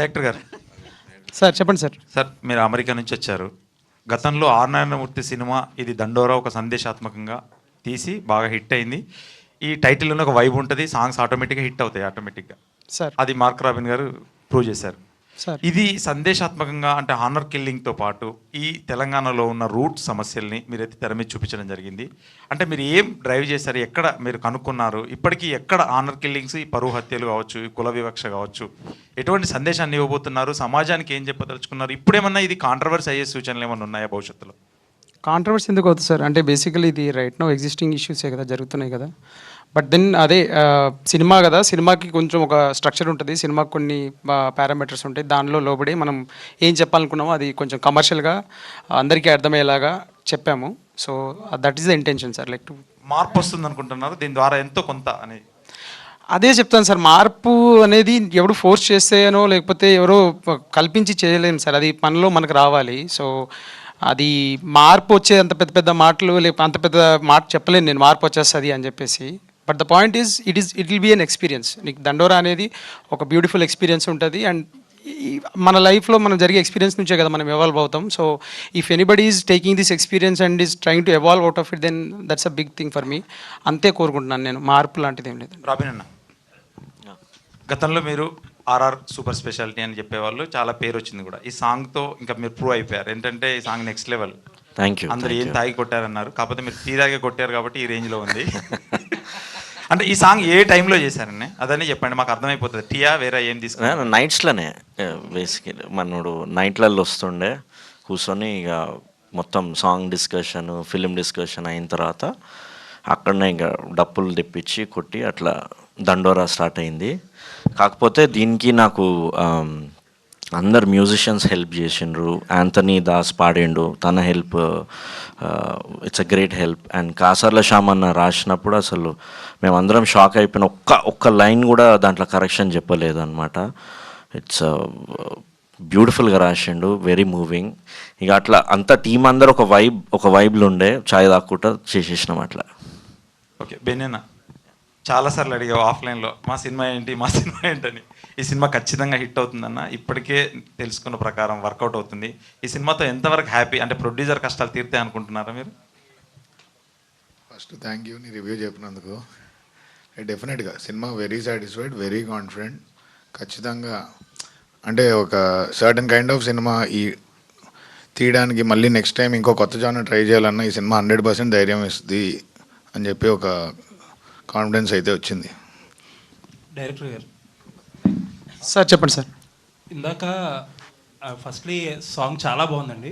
Director గారు. Sir చెప్పండి sir. Sir మీరు అమెరికా నుంచి వచ్చారు. గతంలో ఆర్ నారాయణమూర్తి సినిమా ఇది దండోరా ఒక సందేశాత్మకంగా తీసి బాగా హిట్ అయింది. ఈ టైటిల్లోనే ఒక వైబ్ ఉంటుంది, సాంగ్స్ ఆటోమేటిక్గా హిట్ అవుతాయి ఆటోమేటిక్గా. సార్ అది మార్క్ రాబిన్ గారు ప్రూవ్ చేశారు. సార్ ఇది సందేశాత్మకంగా అంటే హానర్ కిల్లింగ్తో పాటు ఈ తెలంగాణలో ఉన్న రూట్ సమస్యల్ని మీరైతే తెర మీద చూపించడం జరిగింది. అంటే మీరు ఏం డ్రైవ్ చేశారు, ఎక్కడ మీరు కనుక్కున్నారు, ఇప్పటికీ ఎక్కడ హానర్ కిల్లింగ్స్, ఈ పరువు హత్యలు కావచ్చు, ఈ కుల వివక్ష కావచ్చు, ఎటువంటి సందేశాన్ని ఇవ్వబోతున్నారు, సమాజానికి ఏం చెప్పదలుచుకున్నారు, ఇప్పుడేమన్నా ఇది కాంట్రవర్సీ అయ్యే సూచనలు ఏమైనా ఉన్నాయా భవిష్యత్తులో? కాంట్రవర్సీ ఎందుకు అవుతుంది సార్? అంటే బేసికలీ ఇది రైట్ నో ఎగ్జిస్టింగ్ ఇష్యూసే కదా జరుగుతున్నాయి కదా. బట్ దెన్ అదే సినిమా కదా, సినిమాకి కొంచెం ఒక స్ట్రక్చర్ ఉంటుంది, సినిమాకి కొన్ని పారామీటర్స్ ఉంటాయి, దానిలో లోబడి మనం ఏం చెప్పాలనుకున్నామో అది కొంచెం కమర్షియల్గా అందరికీ అర్థమయ్యేలాగా చెప్పాము. So that is the intention sir. Like మార్పు వస్తుంది అనుకుంటున్నారు దీని ద్వారా ఎంతో కొంత అనేది? అదే చెప్తాను సార్, మార్పు అనేది ఎవరు ఫోర్స్ చేస్తేనో లేకపోతే ఎవరో కల్పించి చేయలేము సార్, అది మనలో మనకు రావాలి. సో అది మార్పు వచ్చే అంత పెద్ద పెద్ద మాటలు లేకపోతే అంత పెద్ద మాట చెప్పలేను నేను, మార్పు వచ్చేస్తుంది అని చెప్పేసి. But the point is it will be an experience. నీకు దండోరా అనేది ఒక బ్యూటిఫుల్ ఎక్స్పీరియన్స్ ఉంటుంది. అండ్ మన లైఫ్లో మనం జరిగే ఎక్స్పీరియన్స్ నుంచే కదా మనం ఎవాల్వ్ అవుతాం. So if anybody is taking this experience and is trying to evolve out of it, then that's a big thing for me. అంతే కోరుకుంటున్నాను నేను, మార్పు లాంటిది ఏం లేదు. రాబిన్ అన్న, గతంలో మీరు ఆర్ఆర్ సూపర్ స్పెషాలిటీ అని చెప్పేవాళ్ళు, చాలా పేరు వచ్చింది కూడా. ఈ సాంగ్తో ఇంకా మీరు ప్రూవ్ అయిపోయారు. ఏంటంటే ఈ song next level. Thank you. అందరు ఏం తాగి కొట్టారన్నారు, కాకపోతే మీరు తాగే కొట్టారు కాబట్టి ఈ రేంజ్లో ఉంది. అంటే ఈ సాంగ్ ఏ టైంలో చేశారని అదని చెప్పండి, మాకు అర్థమైపోతుంది. టీయా వేరే ఏం తీసుకున్నా? నైట్స్లోనే బేసికలీ మనోడు నైట్లలో వస్తుండే కూర్చొని ఇక మొత్తం సాంగ్ డిస్కషన్, ఫిలిం డిస్కషన్ అయిన తర్వాత అక్కడనే ఇక డప్పులు తెప్పించి కొట్టి అట్లా దండోరా స్టార్ట్ అయింది. కాకపోతే దీనికి నాకు అందరు మ్యూజిషియన్స్ హెల్ప్ చేసిండ్రు. యాంథనీ దాస్ పాడిండు, తన help it's a great help. And Kasarla Shyam అన్న రాసినప్పుడు అసలు మేమందరం షాక్ అయిపోయిన, ఒక్క లైన్ కూడా దాంట్లో కరెక్షన్ చెప్పలేదు అనమాట. ఇట్స్ బ్యూటిఫుల్గా రాసిండు, వెరీ మూవింగ్. ఇక అట్లా అంత టీం అందరు ఒక వైబ్లో ఉండే చాయ్ దాక్కుంటా చేసేసినాం అట్లా. ఓకే బెన్నెన్న, చాలాసార్లు అడిగావు ఆఫ్లైన్లో మా సినిమా ఏంటని. ఈ సినిమా ఖచ్చితంగా హిట్ అవుతుందన్న ఇప్పటికే తెలుసుకున్న ప్రకారం వర్కౌట్ అవుతుంది. ఈ సినిమాతో ఎంతవరకు హ్యాపీ, అంటే ప్రొడ్యూసర్ కష్టాలు తీరుతాయి అనుకుంటున్నారా మీరు? ఫస్ట్ థ్యాంక్ యూ నీ రివ్యూ చెప్పినందుకు. డెఫినెట్గా cinema very satisfied, very confident. ఖచ్చితంగా అంటే ఒక సర్టన్ కైండ్ ఆఫ్ సినిమా ఈ తీయడానికి మళ్ళీ నెక్స్ట్ టైం ఇంకో కొత్త జానర్ ట్రై చేయాలన్నా ఈ సినిమా 100% ధైర్యం ఇస్తుంది అని చెప్పి ఒక కాన్ఫిడెన్స్ అయితే వచ్చింది. డైరెక్టర్ గారు సార్ చెప్పండి సార్. ఇందాక ఫస్ట్లీ సాంగ్ చాలా బాగుందండి,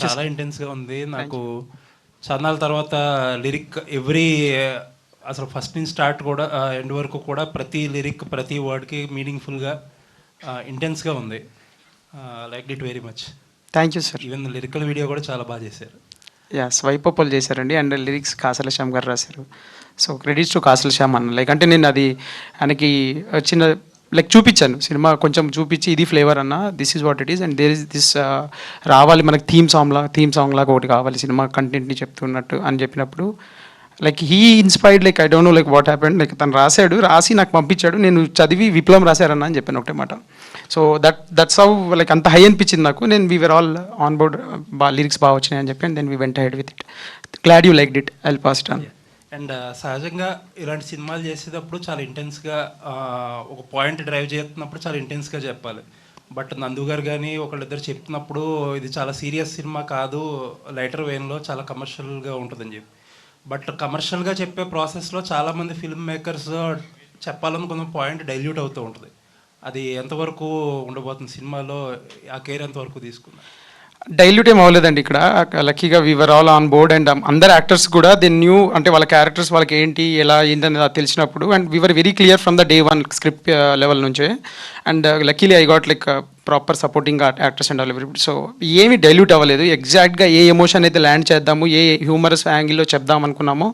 చాలా ఇంటెన్స్గా ఉంది. నాకు చందాల తర్వాత లిరిక్ అసలు ఫస్ట్ నుంచి స్టార్ట్ కూడా ఎండ్ వరకు కూడా ప్రతి లిరిక్ ప్రతి వర్డ్కి మీనింగ్ఫుల్గా ఇంటెన్స్గా ఉంది. Like it very much. Thank you sir. Even lyrical video కూడా చాలా బాగా చేశారు. స్వైపప్పులు చేశారండి. అండ్ లిరిక్స్ కాసల శ్యామ్ గారు రాశారు. సో క్రెడిట్స్ టు కాసల శ్యామ్ అన్న. లైక్ అంటే నేను అది ఆయనకి చిన్న లైక్ చూపించాను, సినిమా కొంచెం చూపించి ఇది ఫ్లేవర్ అన్న, this is what it is and there is this రావాలి మనకి థీమ్ సాంగ్ లాగా ఒకటి కావాలి సినిమా కంటెంట్ని చెప్తున్నట్టు అని చెప్పినప్పుడు like he inspired. Like I don't know like what happened. Like తను రాసి నాకు పంపించాడు, నేను చదివి విప్లవం రాశారన్న అని చెప్పాను ఒకటే మాట. సో దట్స్ హౌ లైక్ అంత హై అనిపించింది నాకు. నేను we were all on board, lyrics బాగా వచ్చినాయి అని చెప్పి and then we went ahead with it. Glad you like it, I will pass it on. And సహజంగా ఇలాంటి సినిమాలు చేసేటప్పుడు చాలా ఇంటెన్స్గా ఒక పాయింట్ డ్రైవ్ చేస్తున్నప్పుడు చాలా ఇంటెన్స్గా చెప్పాలి. బట్ నందు గారు కానీ ఒకళ్ళిద్దరు చెప్తున్నప్పుడు ఇది చాలా సీరియస్ సినిమా కాదు, లైటర్ వేన్లో చాలా కమర్షియల్గా ఉంటుందని చెప్పి. బట్ కమర్షియల్గా చెప్పే ప్రాసెస్లో చాలామంది ఫిల్మ్ మేకర్స్ చెప్పాలనుకున్న పాయింట్ డైల్యూట్ అవుతూ ఉంటుంది. అది ఎంతవరకు ఉండబోతుంది సినిమాలో, ఆ కేర్ ఎంతవరకు తీసుకున్నారు? డైల్యూట్ ఏం అవ్వలేదండి ఇక్కడ. లక్కీగా we are all on board and అందరు యాక్టర్స్ కూడా దే న్యూ, అంటే వాళ్ళ క్యారెక్టర్స్ వాళ్ళకి ఏంటి ఎలా ఏంటనేది తెలిసినప్పుడు and we are very clear from the day one script level నుంచే. And luckily I got like proper supporting actors and all everybody. So ఏమీ డైల్యూట్ అవ్వలేదు. ఎగ్జాక్ట్గా ఏ ఎమోషన్ అయితే ల్యాండ్ చేద్దాము, ఏ హ్యూమరస్ యాంగిల్లో చెప్దాం అనుకున్నామో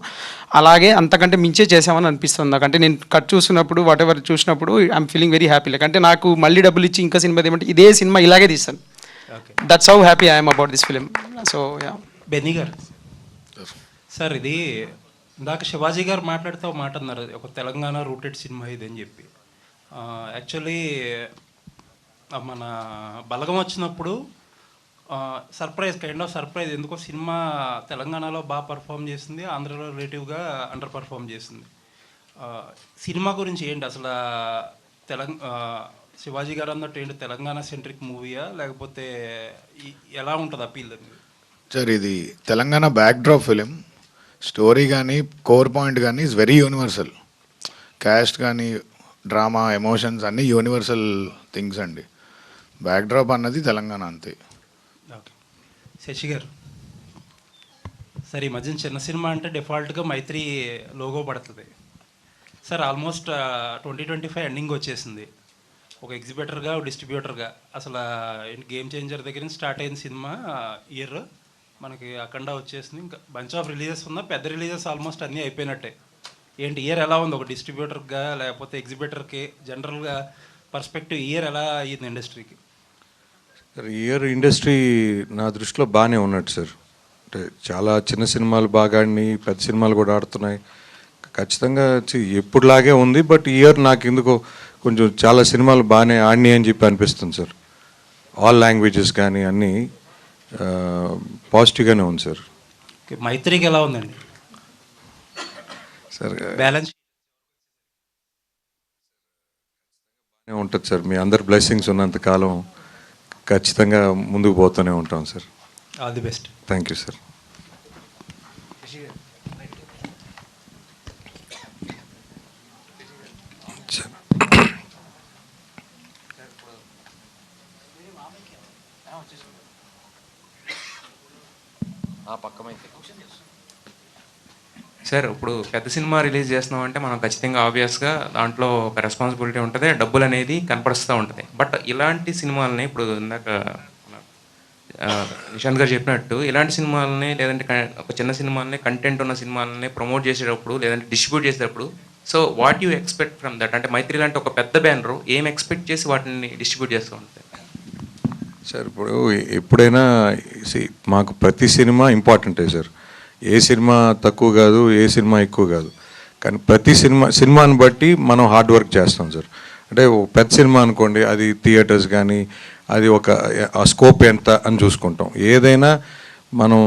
అలాగే అంతకంటే మించే చేసామని అనిపిస్తుంది నాకు. అంటే నేను కట్ చూసినప్పుడు వాట్ ఎవర్ చూసినప్పుడు I'm feeling very happy. Like అంటే నాకు మళ్ళీ డబ్బులు ఇచ్చి ఇంకా సినిమా ఏమంటే ఇదే సినిమా ఇలాగే తీస్తాను. That's how happy I am about this film. So yeah. Benny గారు సార్, ఇది ఇందాక శివాజీ గారు మాట్లాడుతూ మాట అన్నారు, ఒక తెలంగాణ రూటెడ్ సినిమా ఇది అని చెప్పి. యాక్చువల్లీ మన బలగం వచ్చినప్పుడు సర్ప్రైజ్, కైండ్ ఆఫ్ సర్ప్రైజ్. ఎందుకో సినిమా తెలంగాణలో బాగా పర్ఫామ్ చేసింది, ఆంధ్రలో రిలేటివ్గా అండర్ పర్ఫామ్ చేసింది. సినిమా గురించి ఏంటి అసలు? శివాజీ గారు అన్నట్టు ఏంటి, తెలంగాణ సెంట్రిక్ మూవీయా లేకపోతే ఎలా ఉంటుంది అపీల్ అది? సార్ ఇది తెలంగాణ బ్యాక్డ్రాప్ ఫిలిం. స్టోరీ కానీ కోర్ పాయింట్ కానీ ఈజ్ వెరీ యూనివర్సల్. క్యాస్ట్ కానీ డ్రామా ఎమోషన్స్ అన్నీ యూనివర్సల్ థింగ్స్ అండి. బ్యాక్డ్రాప్ అన్నది తెలంగాణ అంతే. ఓకే. శశి గారు సార్, ఈ మధ్యన చిన్న సినిమా అంటే డిఫాల్ట్గా మైత్రి లోగో పడుతుంది సార్. ఆల్మోస్ట్ 2025 ఎండింగ్ వచ్చేసింది. ఒక ఎగ్జిబిటర్గా, ఒక డిస్ట్రిబ్యూటర్గా అసలు గేమ్ చేంజర్ దగ్గర నుంచి స్టార్ట్ అయిన సినిమా ఇయర్ మనకి అఖండ వచ్చేసింది. ఇంకా బంచ్ ఆఫ్ రిలీజెస్ ఉన్నా, పెద్ద రిలీజెస్ ఆల్మోస్ట్ అన్నీ అయిపోయినట్టే. ఏంటి ఇయర్ ఎలా ఉంది ఒక డిస్ట్రిబ్యూటర్గా లేకపోతే ఎగ్జిబిటర్కి? జనరల్గా పర్స్పెక్టివ్ ఇయర్ ఎలా అయ్యింది ఇండస్ట్రీకి? సార్ ఇయర్ ఇండస్ట్రీ నా దృష్టిలో బాగానే ఉన్నట్టు సార్. అంటే చాలా చిన్న సినిమాలు బాగా ఆడినాయి, పెద్ద సినిమాలు కూడా ఆడుతున్నాయి. ఖచ్చితంగా ఎప్పుడులాగే ఉంది. బట్ ఇయర్ నాకు ఎందుకో కొంచెం చాలా సినిమాలు బాగానే ఆడినాయి అని చెప్పి అనిపిస్తుంది సార్. ఆల్ లాంగ్వేజెస్ కానీ అన్నీ పాజిటివ్గానే ఉంది సార్. మైత్రికి ఎలా ఉందండి సార్? బ్యాలెన్స్ ఉంటుంది సార్. మీ అందరు బ్లెస్సింగ్స్ ఉన్నంత కాలం ఖచ్చితంగా ముందుకు పోతూనే ఉంటాం sir. All the best. Thank you sir. Sir ఇప్పుడు పెద్ద సినిమా రిలీజ్ చేస్తున్నాం అంటే మనం ఖచ్చితంగా ఆబ్వియస్గా దాంట్లో ఒక రెస్పాన్సిబిలిటీ ఉంటుంది, డబ్బులు అనేది కనపడుస్తూ ఉంటుంది. బట్ ఇలాంటి సినిమాలని ఇప్పుడు ఇందాక నిశాంత్ గారు చెప్పినట్టు ఇలాంటి సినిమాలని లేదంటే ఒక చిన్న సినిమాలని, కంటెంట్ ఉన్న సినిమాలని ప్రమోట్ చేసేటప్పుడు లేదంటే డిస్ట్రిబ్యూట్ చేసేటప్పుడు, so what you expect from that? అంటే మైత్రి లాంటి ఒక పెద్ద బ్యానర్ ఏం ఎక్స్పెక్ట్ చేసి వాటిని డిస్ట్రిబ్యూట్ చేస్తూ ఉంటుంది సార్? ఇప్పుడు ఎప్పుడైనా మాకు ప్రతి సినిమా ఇంపార్టెంటే సార్. ఏ సినిమా తక్కువ కాదు, ఏ సినిమా ఎక్కువ కాదు. కానీ ప్రతి సినిమాని బట్టి మనం హార్డ్ వర్క్ చేస్తాం సార్. అంటే పెద్ద సినిమా అనుకోండి, అది థియేటర్స్ కానీ అది ఒక ఆ స్కోప్ ఎంత అని చూసుకుంటాం. ఏదైనా మనం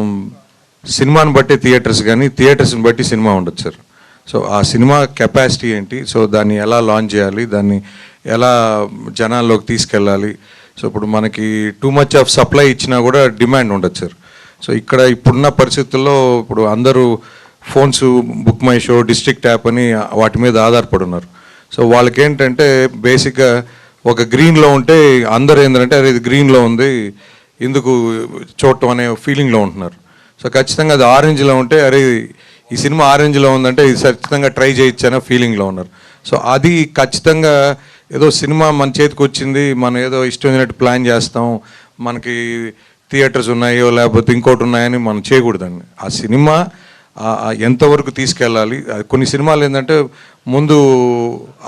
సినిమాని బట్టి థియేటర్స్ కానీ థియేటర్స్ని బట్టి సినిమా ఉండదు సార్. సో ఆ సినిమా కెపాసిటీ ఏంటి, సో దాన్ని ఎలా లాంచ్ చేయాలి, దాన్ని ఎలా జనాల్లోకి తీసుకెళ్ళాలి. సో ఇప్పుడు మనకి టూ మచ్ ఆఫ్ సప్లై ఇచ్చినా కూడా డిమాండ్ ఉండదు సార్. సో ఇక్కడ ఇప్పుడున్న పరిస్థితుల్లో ఇప్పుడు అందరూ phones, book my show, district app అని వాటి మీద ఆధారపడి ఉన్నారు. సో వాళ్ళకి ఏంటంటే బేసిక్గా ఒక గ్రీన్లో ఉంటే అందరూ ఏంటంటే అరే ఇది గ్రీన్లో ఉంది ఎందుకు చూడటం అనే ఫీలింగ్లో ఉంటున్నారు. సో ఖచ్చితంగా అది ఆరెంజ్లో ఉంటే అరే ఈ సినిమా ఆరెంజ్లో ఉందంటే ఇది ఖచ్చితంగా ట్రై చేయొచ్చు అనే ఫీలింగ్లో ఉన్నారు. సో అది ఖచ్చితంగా ఏదో సినిమా మన చేతికి వచ్చింది, మనం ఏదో ఇష్టం వచ్చినట్టు ప్లాన్ చేస్తాం, మనకి థియేటర్స్ ఉన్నాయో లేకపోతే ఇంకోటి ఉన్నాయని మనం చేయకూడదండి. ఆ సినిమా ఎంతవరకు తీసుకెళ్ళాలి. కొన్ని సినిమాలు ఏంటంటే ముందు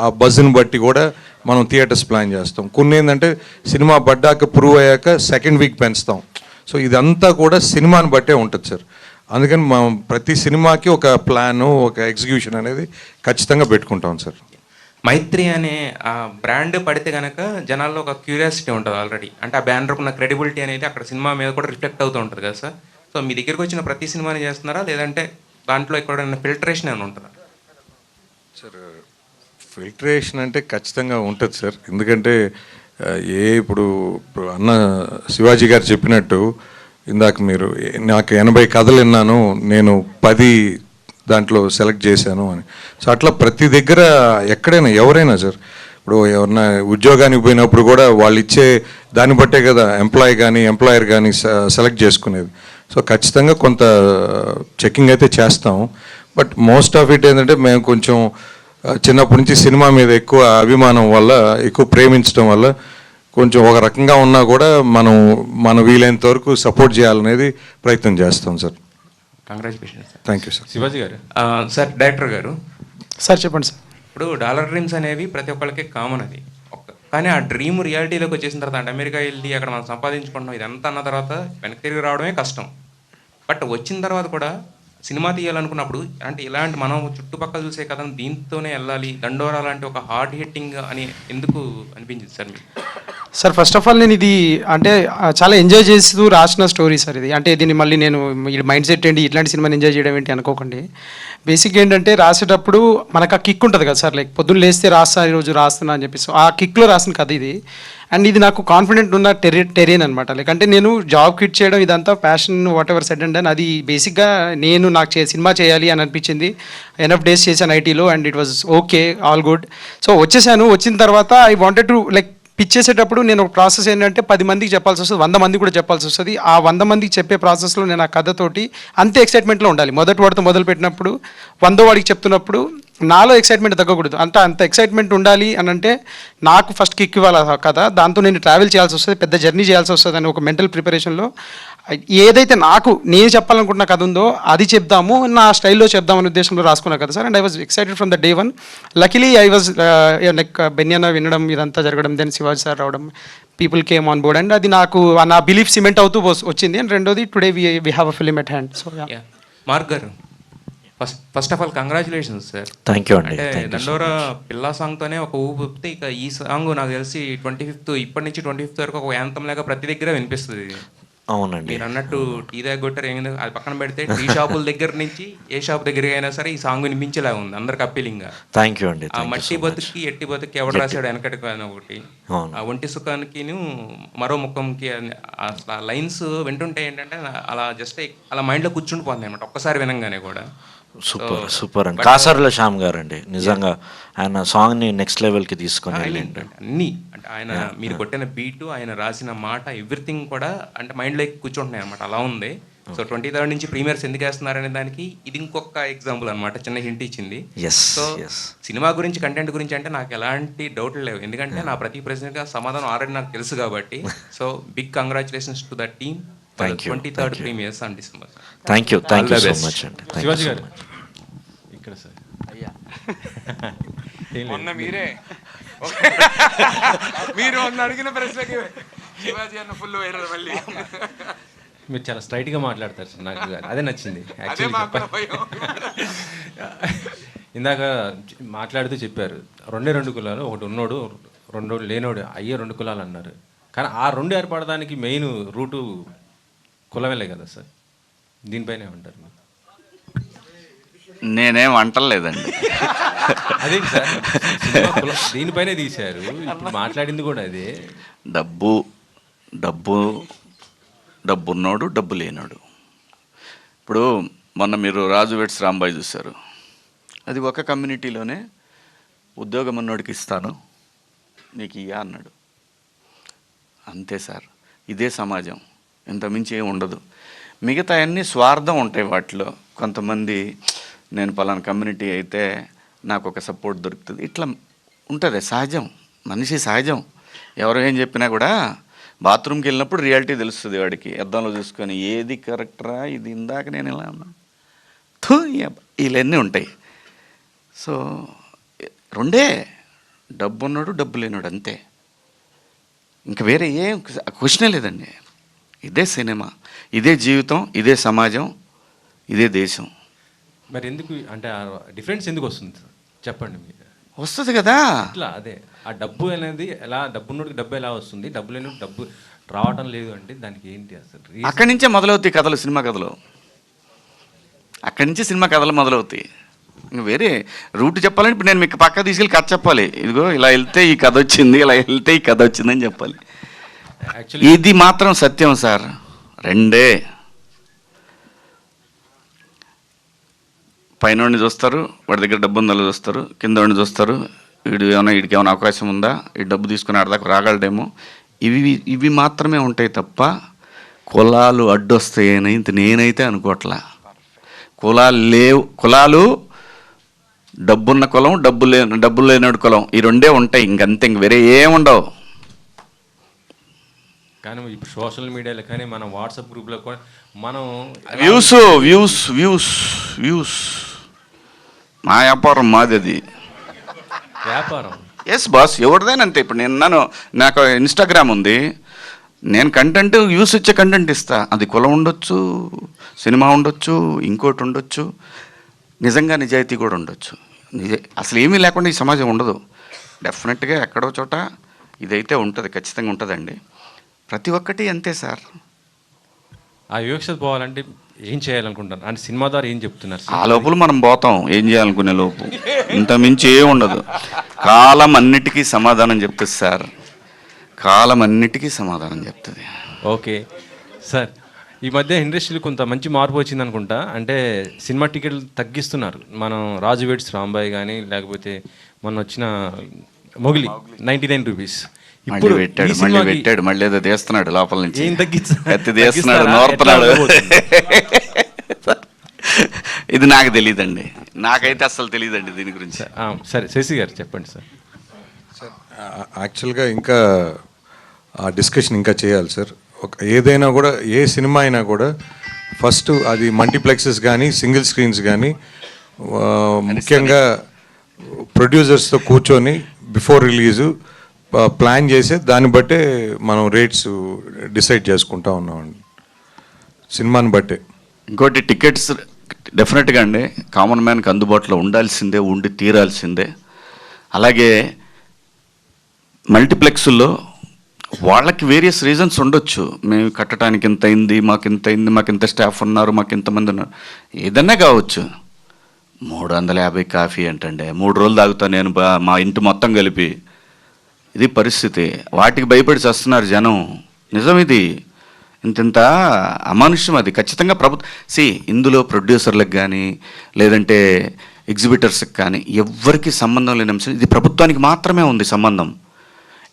ఆ బజ్ని బట్టి కూడా మనం థియేటర్స్ ప్లాన్ చేస్తాం. కొన్ని ఏంటంటే సినిమా పడ్డాక ప్రూవ్ అయ్యాక సెకండ్ వీక్ పెంచుతాం. సో ఇదంతా కూడా సినిమాని బట్టే ఉంటుంది సార్. అందుకని మనం ప్రతి సినిమాకి ఒక ప్లాను, ఒక ఎగ్జిక్యూషన్ అనేది ఖచ్చితంగా పెట్టుకుంటాం సార్. మైత్రి అనే ఆ బ్రాండ్ పడితే కనుక జనాల్లో ఒక క్యూరియాసిటీ ఉంటుంది ఆల్రెడీ. అంటే ఆ బ్యానర్కు ఉన్న క్రెడిబిలిటీ అనేది అక్కడ సినిమా మీద కూడా రిఫ్లెక్ట్ అవుతూ ఉంటుంది కదా సార్. సో మీ దగ్గరికి వచ్చిన ప్రతి సినిమాని చేస్తున్నారా లేదంటే దాంట్లో ఎక్కడైనా ఫిల్టరేషన్ ఏమైనా ఉంటుందా సార్? ఫిల్టరేషన్ అంటే ఖచ్చితంగా ఉంటుంది సార్. ఎందుకంటే ఇప్పుడు అన్న శివాజీ గారు చెప్పినట్టు ఇందాక మీరు నాకు 80 కథలు విన్నాను, నేను 10 దాంట్లో సెలెక్ట్ చేశాను అని. సో అట్లా ప్రతి దగ్గర ఎక్కడైనా ఎవరైనా సార్, ఇప్పుడు ఎవరన్నా ఉద్యోగానికి పోయినప్పుడు కూడా వాళ్ళు ఇచ్చే దాన్ని బట్టే కదా ఎంప్లాయ్ కానీ ఎంప్లాయర్ కానీ సెలెక్ట్ చేసుకునేది. సో ఖచ్చితంగా కొంత చెకింగ్ అయితే చేస్తాం. బట్ మోస్ట్ ఆఫ్ ఇట్ ఏంటంటే మేము కొంచెం చిన్నప్పటి నుంచి సినిమా మీద ఎక్కువ అభిమానం వల్ల, ఎక్కువ ప్రేమించడం వల్ల కొంచెం ఒక రకంగా ఉన్నా కూడా మనం వీలైనంత వరకు సపోర్ట్ చేయాలనేది ప్రయత్నం చేస్తాం sir. Congratulation sir. Thank you sir. Shivaji గారు సార్, డైరెక్టర్ గారు సార్ చెప్పండి సార్. ఇప్పుడు డాలర్ డ్రీమ్స్ అనేవి ప్రతి ఒక్కరికి కామన్ అది. కానీ ఆ డ్రీమ్ రియాలిటీలోకి వచ్చేసిన తర్వాత అంటే అమెరికా వెళ్ళి అక్కడ మనం సంపాదించుకుంటాం ఇదంతా అన్న తర్వాత వెనక్కి తిరిగి రావడమే కష్టం. బట్ వచ్చిన తర్వాత కూడా సినిమా తీయాలనుకున్నప్పుడు అంటే ఇలాంటి మనం చుట్టుపక్కల చూసే కథను దీంతోనే వెళ్ళాలి, దండోరా లాంటి ఒక హార్డ్ హిట్టింగ్ అని ఎందుకు అనిపించింది సార్ మీకు? సార్ ఫస్ట్ ఆఫ్ ఆల్ నేను ఇది అంటే చాలా ఎంజాయ్ చేస్తూ రాసిన స్టోరీ సార్ ఇది. అంటే దీన్ని మళ్ళీ నేను ఈ మైండ్ సెట్ ఏంటి ఇట్లాంటి సినిమాని ఎంజాయ్ చేయడం ఏంటి అనుకోకండి. బేసిక్ ఏంటంటే రాసేటప్పుడు మనకు ఆ కిక్ ఉంటుంది కదా సార్, లైక్ పొద్దున్న లేస్తే రాస్తా ఈరోజు రాస్తున్నా అని చెప్పేసి ఆ కిక్లో రాసిన కథ ఇది. అండ్ ఇది నాకు కాన్ఫిడెంట్ ఉన్న టెరియన్ అనమాట. లైక్ అంటే నేను జాబ్ క్విట్ చేయడం ఇదంతా passion what ever said and అది బేసిక్గా నేను నాకు సినిమా చేయాలి అని అనిపించింది. ఎనఫ్ డేస్ చేశాను ఐటీలో and it was okay, all good. So వచ్చేసాను. వచ్చిన తర్వాత I wanted to like pitch చేసేటప్పుడు నేను ఒక ప్రాసెస్ ఏంటంటే 10 మందికి చెప్పాల్సి వస్తుంది, 100 మందికి కూడా చెప్పాల్సి వస్తుంది. ఆ 100 మందికి చెప్పే ప్రాసెస్లో నేను ఆ కథతోటి అంతే ఎక్సైట్మెంట్లో ఉండాలి. మొదటి వాడితో మొదలు పెట్టినప్పుడు 100వ వాడికి చెప్తున్నప్పుడు నాలో ఎక్సైట్మెంట్ తగ్గకూడదు. అంత ఎక్సైట్మెంట్ ఉండాలి అని అంటే నాకు ఫస్ట్ కిక్ ఇవ్వాలి ఆ కథ. దాంతో నేను ట్రావెల్ చేయాల్సి వస్తుంది, పెద్ద జర్నీ చేయాల్సి వస్తుంది అని ఒక మెంటల్ ప్రిపరేషన్లో ఏదైతే నేను చెప్పాలనుకుంటున్న కథ ఉందో అది చెప్దాము, నా స్టైల్లో చెప్దామనే ఉద్దేశంలో రాసుకున్నా కదా sir. And I was excited from the day one. Luckily I was like బెన్యానా వినడం ఇదంతా జరగడం, దెన్ శివాజీ సార్ రావడం, people came on board and అది నాకు నా బిలీఫ్ సిమెంట్ అవుతూ వచ్చింది. అండ్ రెండోది today we have a film at hand. So Mark గారు, first of all congratulations sir. Thank you అండి. అంటే దండోరా పిల్లా సాంగ్తోనే ఒక ఊపు ఊపితే ఇక ఈ సాంగ్ నాకు తెలిసి 25th ఇప్పటి నుంచి 25th వరకు ఒక యాంతం లాగా ప్రతి దగ్గర వినిపిస్తుంది. అవునండి. మీరు అన్నట్టు టీ దగ్గర కొట్టారు ఏమైంది అది పక్కన పెడితే టీ షాపుల దగ్గర నుంచి ఏ షాప్ దగ్గరికి అయినా సరే ఈ సాంగ్ వినిపించేలా ఉంది అందరికి అప్పీలింగ్ గా. థ్యాంక్ యూ అండి. ఆ మట్టి బతుకి ఎట్టి బతుకి ఎవడు రాశాడు వెనకటికి అని ఒకటి, ఆ ఒంటి సుఖానికి మరో ముఖంకి అసలు ఆ లైన్స్ వింటుంటే ఏంటంటే అలా జస్ట్ అలా మైండ్లో కూర్చుండిపోతుంది అనమాట ఒక్కసారి వినంగానే కూడా. సూపర్ సూపర్ అండి. కాసర్ల శ్యామ్ గారు అండి నిజంగా ఆయన సాంగ్ని నెక్స్ట్ లెవెల్కి తీసుకొని వెళ్ళండి. అన్నీ అంటే ఆయన మీరు కొట్టిన బీటు, ఆయన రాసిన మాట, ఎవ్రీథింగ్ కూడా అంటే మైండ్లో కూర్చుంటున్నాయి అనమాట. అలా ఉంది. సో 23rd నుంచి ప్రీమియర్స్ ఎందుకు వేస్తున్నారనే దానికి ఇది ఇంకొక ఎగ్జాంపుల్ అనమాట, చిన్న హింట్ ఇచ్చింది. సో సినిమా గురించి కంటెంట్ గురించి అంటే నాకు ఎలాంటి డౌట్లు లేవు, ఎందుకంటే నా ప్రతి ప్రశ్నగా సమాధానం ఆల్రెడీ నాకు తెలుసు కాబట్టి. So big congratulations to the team. 23rd premieres on December. Thank you so much అండి. శివాజీ గారు ఇక్కడ సార్ అయ్యా మొన్న మీరు అడిగిన ప్రశ్నకి శివాజీ అన్న ఫుల్ వైరల్ మళ్ళీ. మీరు చాలా స్ట్రైట్గా మాట్లాడతారు సార్, నాకు అదే నచ్చింది యాక్చువల్లీ. ఇందాక మాట్లాడుతూ చెప్పారు 2 కులాలు, ఒకటి ఉన్నోడు 2 లేనోడు అయ్యే 2 కులాలు అన్నారు. కానీ ఆ 2 ఏర్పడడానికి మెయిన్ రూటు కులమేలే కదా సార్. దీనిపైన ఏమంటారు? నేనేం అంటలేదండి. అదే సార్ దీనిపైనే తీశారు, ఇప్పుడు మాట్లాడింది కూడా అదే. డబ్బున్నోడు డబ్బు లేనోడు. ఇప్పుడు మొన్న మీరు రాజు వెట్స్ రాంబాయ్ చూశారు, అది ఒక కమ్యూనిటీలోనే ఉద్యోగం ఉన్నోడికి ఇస్తాను నీకు ఇయ్యా అన్నాడు. అంతే సార్, ఇదే సమాజం, ఇంత మించి ఏం ఉండదు. మిగతా అన్నీ స్వార్థం ఉంటాయి వాటిలో. కొంతమంది నేను పలానా కమ్యూనిటీ అయితే నాకు ఒక సపోర్ట్ దొరుకుతుంది, ఇట్లా ఉంటుంది. సహజం, మనిషి సహజం. ఎవరు ఏం చెప్పినా కూడా బాత్రూమ్కి వెళ్ళినప్పుడు రియాలిటీ తెలుస్తుంది వాడికి. అద్దంలో చూసుకొని ఏది కరెక్టరా, ఇది ఇందాక నేను ఇలా అన్నా ఇవన్నీ ఉంటాయి. సో 2 డబ్బు ఉన్నాడు డబ్బు లేనాడు అంతే, ఇంకా వేరే ఏం క్వశ్చనే లేదండి. ఇదే సినిమా, ఇదే జీవితం, ఇదే సమాజం, ఇదే దేశం. మరి ఎందుకు అంటే డిఫరెన్స్ ఎందుకు వస్తుంది చెప్పండి మీరు? వస్తుంది కదా ఇట్లా అదే ఆ డబ్బు అనేది ఎలా, డబ్బున్నోడికి డబ్బు ఎలా వస్తుంది, డబ్బు లేని డబ్బు రావటం లేదు అంటే దానికి ఏంటి అసలు? అక్కడి నుంచే మొదలవుతాయి కథలు, సినిమా కథలు. అక్కడి నుంచి సినిమా కథలు మొదలవుతాయి. ఇంకా వేరే రూట్ చెప్పాలంటే ఇప్పుడు నేను మీకు పక్క తీసుకెళ్ళి కథ చెప్పాలి. ఇదిగో ఇలా వెళ్తే ఈ కథ వచ్చింది, ఇలా వెళ్తే ఈ కథ వచ్చిందని చెప్పాలి. ఇది మాత్రం సత్యం సార్. 2 పైన చూస్తారు, వాడి దగ్గర డబ్బు ఉందో చూస్తారు, కింద చూస్తారు, వీడికి ఏమైనా అవకాశం ఉందా, ఈ డబ్బు తీసుకుని ఆడదాకా రాగలడేమో. ఇవి మాత్రమే ఉంటాయి తప్ప కులాలు అడ్డొస్తాయని నేనైతే అనుకోవట్లా. కులాలు డబ్బున్న కులం, డబ్బు లేనాడు కులం, ఈ 2 ఉంటాయి. ఇంకంతే, ఇంక వేరే ఏముండవు. కానీ ఇప్పుడు సోషల్ మీడియాలో కానీ మన వాట్సాప్ గ్రూప్లో కూడా మనం వ్యూస్ మా వ్యాపారం, మాది అది వ్యాపారం. ఎస్ బాస్, ఎవరిదైనా అంతే. ఇప్పుడు నాకు ఇన్స్టాగ్రామ్ ఉంది, నేను కంటెంట్ వ్యూస్ ఇచ్చే కంటెంట్ ఇస్తా. అది కులం ఉండొచ్చు, సినిమా ఉండొచ్చు, ఇంకోటి ఉండొచ్చు, నిజంగా నిజాయితీ కూడా ఉండొచ్చు. అసలు ఏమీ లేకుండా ఈ సమాజం ఉండదు. డెఫినెట్గా ఎక్కడో చోట ఇదైతే ఉంటుంది, ఖచ్చితంగా ఉంటుందండి. ప్రతి ఒక్కటి అంతే సార్. ఆ వివక్షత పోవాలంటే ఏం చేయాలనుకుంటారు అంటే సినిమా ద్వారా ఏం చెప్తున్నారు ఆ లోపల మనం పోతాం ఏం చేయాలనుకునే లోపు, ఇంత మించి ఏ ఉండదు. కాలం అన్నిటికీ సమాధానం చెప్తుంది సార్, కాలం అన్నిటికీ సమాధానం చెప్తుంది. ఓకే సార్, ఈ మధ్య ఇండస్ట్రీలో కొంత మంచి మార్పు వచ్చింది అనుకుంటా. అంటే సినిమా టికెట్లు తగ్గిస్తున్నారు. మనం రాజు వెడ్స్ రాంబాయ్ కానీ లేకపోతే మొన్న వచ్చిన మొగిలి 99 రూపీస్. మళ్ళీ పెట్టాడు మళ్ళీ ఏదో తీస్తున్నాడు లోపల నుంచి, ఏం ఎత్తి తీస్తున్నాడు, నోరుతున్నాడు. ఇది నాకు తెలియదండి, నాకైతే అసలు తెలియదండి దీని గురించి. సరే శశి గారు చెప్పండి సార్. యాక్చువల్గా ఇంకా ఆ డిస్కషన్ ఇంకా చేయాలి సార్. ఏదైనా కూడా, ఏ సినిమా అయినా కూడా ఫస్ట్ అది మల్టీప్లెక్సెస్ కానీ సింగిల్ స్క్రీన్స్ కానీ ముఖ్యంగా ప్రొడ్యూసర్స్తో కూర్చొని బిఫోర్ రిలీజు ప్లాన్ చేసి దాన్ని బట్టే మనం రేట్స్ డిసైడ్ చేసుకుంటా ఉన్నామండి, సినిమాని బట్టే. ఇంకోటి టికెట్స్ డెఫినెట్గా అండి కామన్ మ్యాన్కి అందుబాటులో ఉండాల్సిందే, ఉండి తీరాల్సిందే. అలాగే మల్టీప్లెక్స్లో వాళ్ళకి వేరియస్ రీజన్స్ ఉండొచ్చు. మేము కట్టడానికి ఇంత అయింది, మాకు ఇంత అయింది, మాకు ఇంత స్టాఫ్ ఉన్నారు, మాకు ఇంతమంది ఉన్నారు, ఏదన్నా కావచ్చు. 350 కాఫీ ఏంటండి, 3 రోజులు తాగుతా నేను మా ఇంటి మొత్తం కలిపి. ఇది పరిస్థితి. వాటికి భయపడి చేస్తున్నారు జనం. నిజం ఇది, ఇంత అమానుష్యం. అది ఖచ్చితంగా ఇందులో ప్రొడ్యూసర్లకు కానీ లేదంటే ఎగ్జిబిటర్స్కి కానీ ఎవ్వరికి సంబంధం లేని అంశం. ఇది ప్రభుత్వానికి మాత్రమే ఉంది సంబంధం.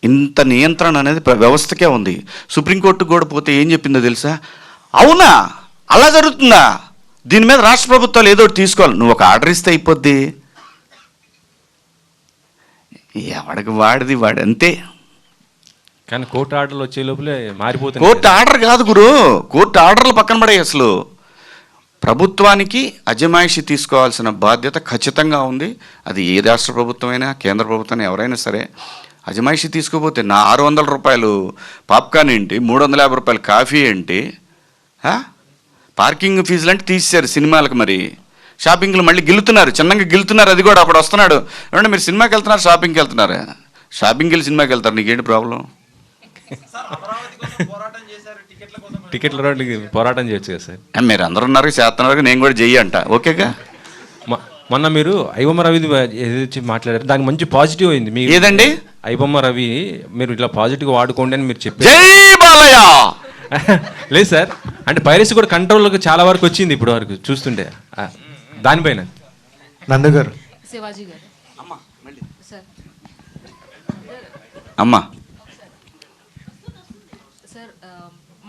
ఇంత నియంత్రణ అనేది వ్యవస్థకే ఉంది. సుప్రీంకోర్టుకు కూడా పోతే ఏం చెప్పిందో తెలుసా? అవునా అలా జరుగుతుందా, దీని మీద రాష్ట్ర ప్రభుత్వాలు ఏదో తీసుకోవాలి. నువ్వు ఒక ఆర్డర్ ఇస్తే అయిపోద్ది, ఎవడికి వాడిది వాడు అంతే. కానీ కోర్టు ఆర్డర్లు వచ్చే లోపలే మారిపోతుంది. కోర్టు ఆర్డర్ కాదు గురు, కోర్టు ఆర్డర్లు పక్కన పడే. అసలు ప్రభుత్వానికి అజమాయిషి తీసుకోవాల్సిన బాధ్యత ఖచ్చితంగా ఉంది. అది ఏ రాష్ట్ర ప్రభుత్వమైనా కేంద్ర ప్రభుత్వం ఎవరైనా సరే అజమాయిషి తీసుకోపోతే నా 600 రూపాయలు పాప్కార్న్ ఏంటి, 350 రూపాయలు కాఫీ ఏంటి, పార్కింగ్ ఫీజులు అంటే తీసేశారు సినిమాలకు. మరి షాపింగ్లు మళ్ళీ గిల్లుతున్నారు, చిన్నగా గిల్లుతున్నారు. అది కూడా అప్పుడు వస్తున్నాడు, ఏమంటే మీరు సినిమాకి వెళ్తున్నారు, షాపింగ్కి వెళ్తున్నారు. షాపింగ్కి వెళ్ళి సినిమాకి వెళ్తారు, నీకేంటి ప్రాబ్లం? టికెట్ల రోడ్లకి పోరాటం చేయొచ్చు కదా సార్. మీరు అందరూ ఉన్నారు, చేస్తున్నారు, నేను కూడా చెయ్యి అంట. ఓకేగా. మొన్న మీరు ఐబొమ్మ రవి ఏదైతే మాట్లాడారు దానికి మంచి పాజిటివ్ అయింది. మీ ఏదండి ఐబొమ్మ రవి మీరు ఇట్లా పాజిటివ్గా వాడుకోండి అని మీరు చెప్పారు. జై బాలయ్య. లేదు సార్, అంటే పైరసీ కూడా కంట్రోల్లోకి చాలా వరకు వచ్చింది ఇప్పుడు వరకు చూస్తుంటే. దానిపైన నందు గారు, శివాజీ గారు. అమ్మా సార్,